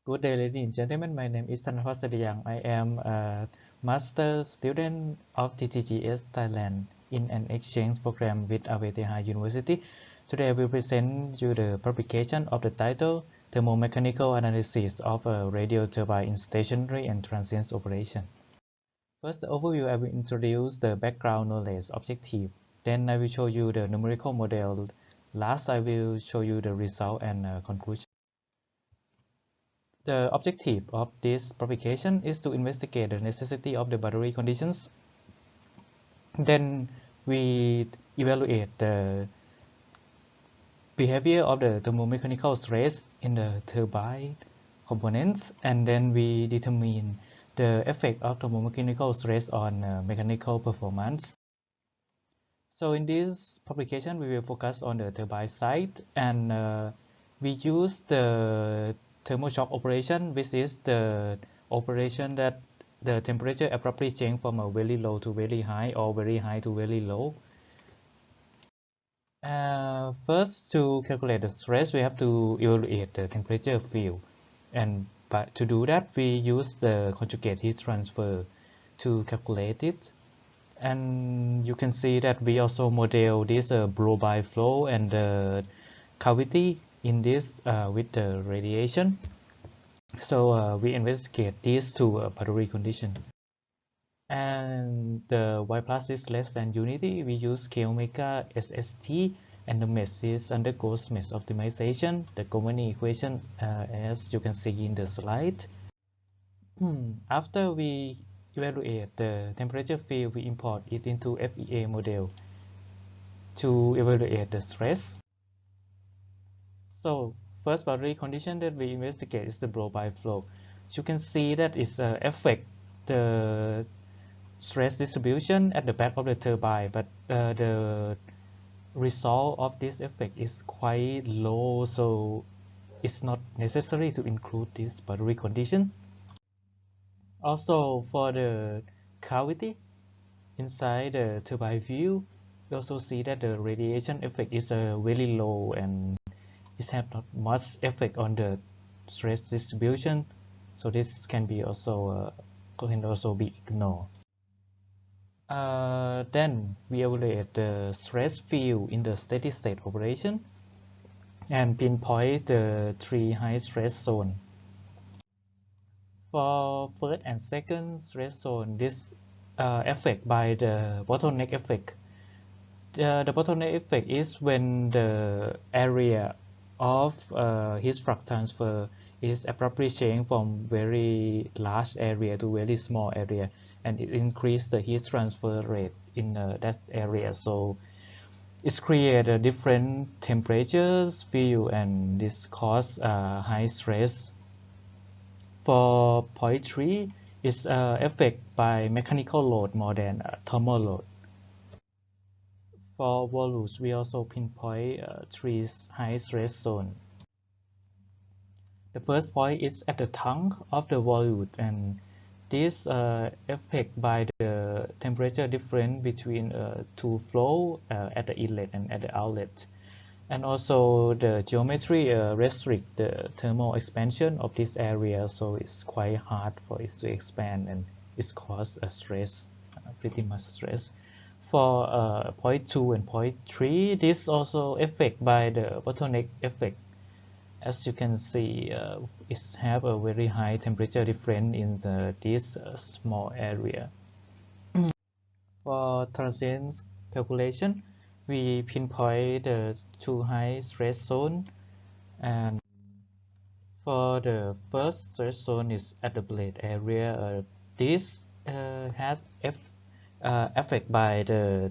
Good day, ladies and gentlemen. My name is Chiang. I am a master student of TTGS Thailand in an exchange program with ASEP University. Today I will present you the publication of the title Thermomechanical Analysis of a Radial Turbine in Stationary and Transient Operation. First overview, I will introduce the background knowledge objective. Then I will show you the numerical model. Last, I will show you the result and conclusion. The objective of this publication is to investigate the necessity of the battery conditions. Then we evaluate the behavior of the thermomechanical stress in the turbine components, and then we determine the effect of thermomechanical stress on mechanical performance. So in this publication, we will focus on the turbine side, and we use the thermoshock operation, which is the operation that the temperature abruptly changes from a very low to very high or very high to very low. First, to calculate the stress, we have to evaluate the temperature field, and to do that, we use the conjugate heat transfer to calculate it. And you can see that we also model this blow-by flow and the cavity in this with the radiation. So we investigate these two battery conditions. And the y plus is less than unity. We use k omega SST, and the mesh is undergoes mesh optimization. The governing equation, as you can see in the slide. After we evaluate the temperature field, we import it into FEA model to evaluate the stress. So first battery condition that we investigate is the blow-by flow. So you can see that it affects the stress distribution at the back of the turbine, but the result of this effect is quite low, so it's not necessary to include this battery condition. Also, for the cavity inside the turbine view, we also see that the radiation effect is very low, and it has not much effect on the stress distribution. So this can also be ignored. Then we evaluate the stress field in the steady state operation and pinpoint the 3 high stress zones. For first and second stress zone, this affect by the bottleneck effect. The bottleneck effect is when the area of heat flux transfer is abruptly changing from very large area to very small area, and it increases the heat transfer rate in that area. So it's create a different temperatures field, and this cause high stress. For point 3, is affected by mechanical load more than thermal load. For volutes, we also pinpoint 3 high stress zones. The first point is at the tongue of the volute, and this affected by the temperature difference between two flow at the inlet and at the outlet. And also the geometry restricts the thermal expansion of this area, so it's quite hard for it to expand, and it causes a stress, pretty much stress. For point 2 and point 3, this also affected by the bottleneck effect. As you can see, it have a very high temperature difference in this small area. For transient calculation, we pinpoint the 2 high stress zone, and for the first stress zone is at the blade area. This has affected by the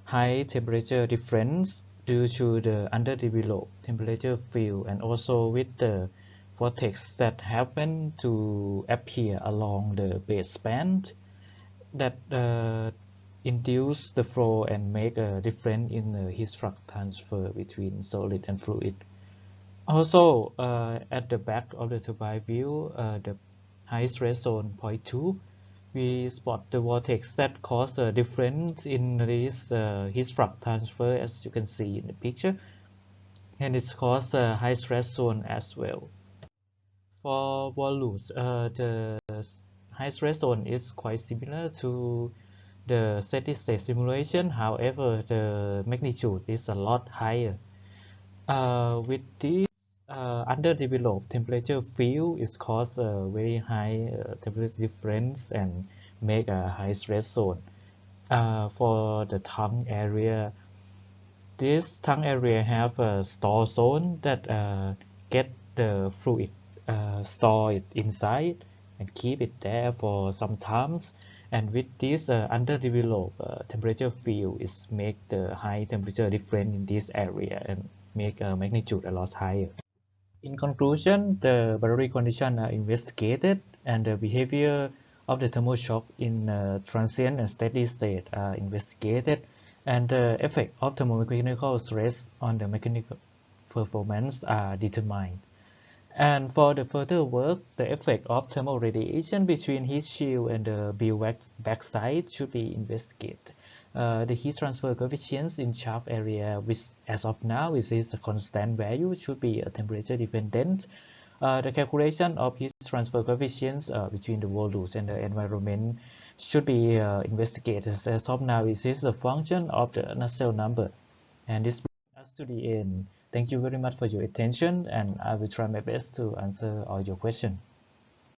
high temperature difference due to the underdeveloped temperature field, and also with the vortex that happen to appear along the base band that induce the flow and make a difference in the heat flux transfer between solid and fluid. Also, at the back of the turbine view, the high stress zone point 2, we spot the vortex that cause a difference in this heat flux transfer, as you can see in the picture, and it's caused a high stress zone as well. For volutes, the high stress zone is quite similar to the steady state simulation. However, the magnitude is a lot higher. With this underdeveloped temperature field, it causes a very high temperature difference and make a high stress zone. For the tongue area, this tongue area have a store zone that get the fluid, store it inside and keep it there for some times. And with this underdeveloped temperature field, is make the high temperature difference in this area and make magnitude a lot higher. In conclusion, the boundary conditions are investigated and the behavior of the thermal shock in transient and steady state are investigated, and the effect of thermomechanical stress on the mechanical performance are determined. And for the further work, the effect of thermal radiation between heat shield and the bivouac backside should be investigated. The heat transfer coefficients in shaft area, which as of now is a constant value, should be temperature dependent. The calculation of heat transfer coefficients between the volutes and the environment should be investigated. As of now, it is a function of the Nusselt number. And this brings us to the end. Thank you very much for your attention, and I will try my best to answer all your questions.